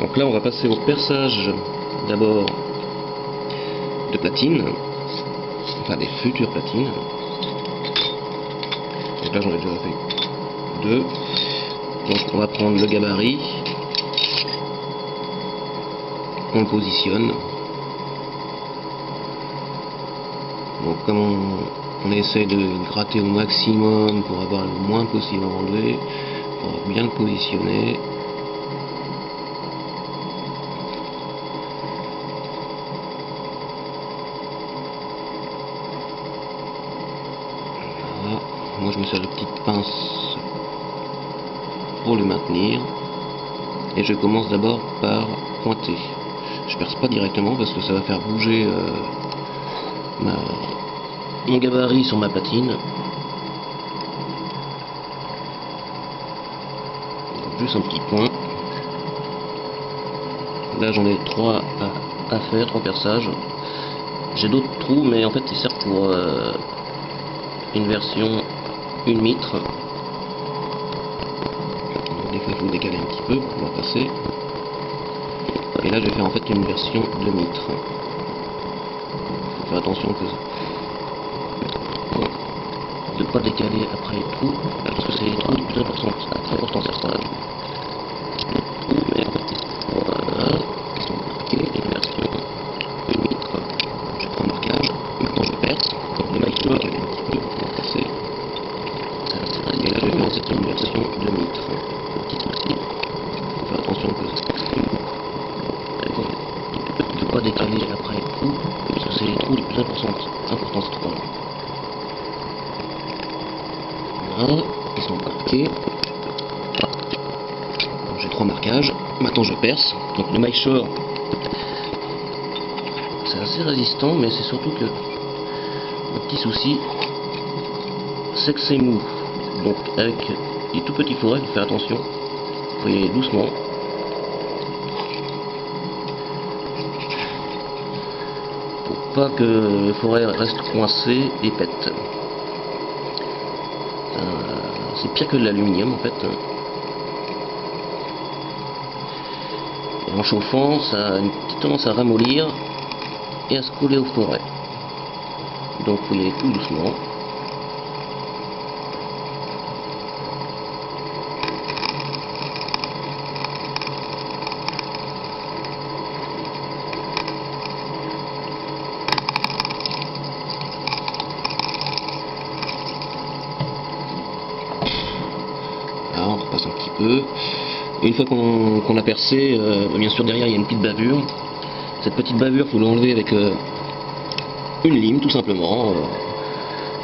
Donc là on va passer au perçage d'abord de platines, enfin des futures platines. Donc là j'en ai déjà fait 2. Donc on va prendre le gabarit, on le positionne. Donc comme on essaie de gratter au maximum pour avoir le moins possible à enlever, pour bien le positionner. Voilà. Moi je me sers de petite pince pour le maintenir et je commence d'abord par pointer. Je perce pas directement parce que ça va faire bouger mon gabarit sur ma platine. Donc, juste un petit point. Là j'en ai 3 à faire, 3 perçages. J'ai d'autres trous mais en fait ils servent pour une version 1 mitre. Des fois il faut décaler un petit peu pour pouvoir passer. Et là je vais faire en fait une version 2 mitre. Faut faire attention que de ne pas décaler après les trous, parce que c'est les trous les plus importants, très important certains. Mais en fait voilà, ils sont marqués, une version 1 mitre. Je prends le marquage, maintenant je perce, donc le maillot j'avais un petit peu pour passer. Et là je vais faire une version 2 mitre. Petit truc aussi, il faut faire attention que de ne pas décaler après les trous, parce que c'est les trous les plus importants ces trous-là. Voilà, ils sont marqués. J'ai 3 marquages. Maintenant je perce. Donc le maille short, c'est assez résistant, mais c'est surtout que le petit souci, c'est que c'est mou. Donc avec les tout petits forêts, il faut faire attention. Il faut y aller doucement. Pour pas que le forêt reste coincé et pète. C'est pire que de l'aluminium en fait. Et en chauffant, ça a une petite tendance à ramollir et à se coller au forêt. Donc il faut y aller tout doucement. Là, on repasse un petit peu. Et une fois qu'on a percé, bien sûr derrière il y a une petite bavure. Cette petite bavure, il faut l'enlever avec une lime tout simplement,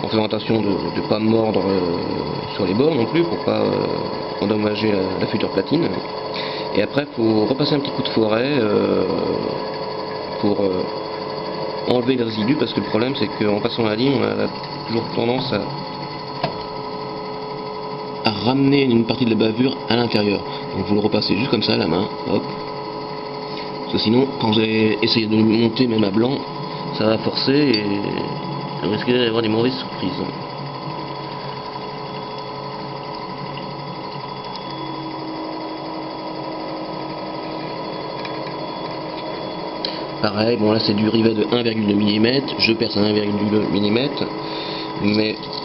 en faisant attention de ne pas mordre sur les bords non plus pour pas endommager la future platine. Et après il faut repasser un petit coup de forêt pour enlever les résidus, parce que le problème c'est qu'en passant la lime on a toujours tendance à ramener une partie de la bavure à l'intérieur. Donc vous le repassez juste comme ça à la main, hop. Parce que sinon, quand vous allez essayer de monter même à blanc, ça va forcer et vous risquez d'avoir des mauvaises surprises. Pareil, bon là c'est du rivet de 1,2 mm, je perce à 1,2 mm, mais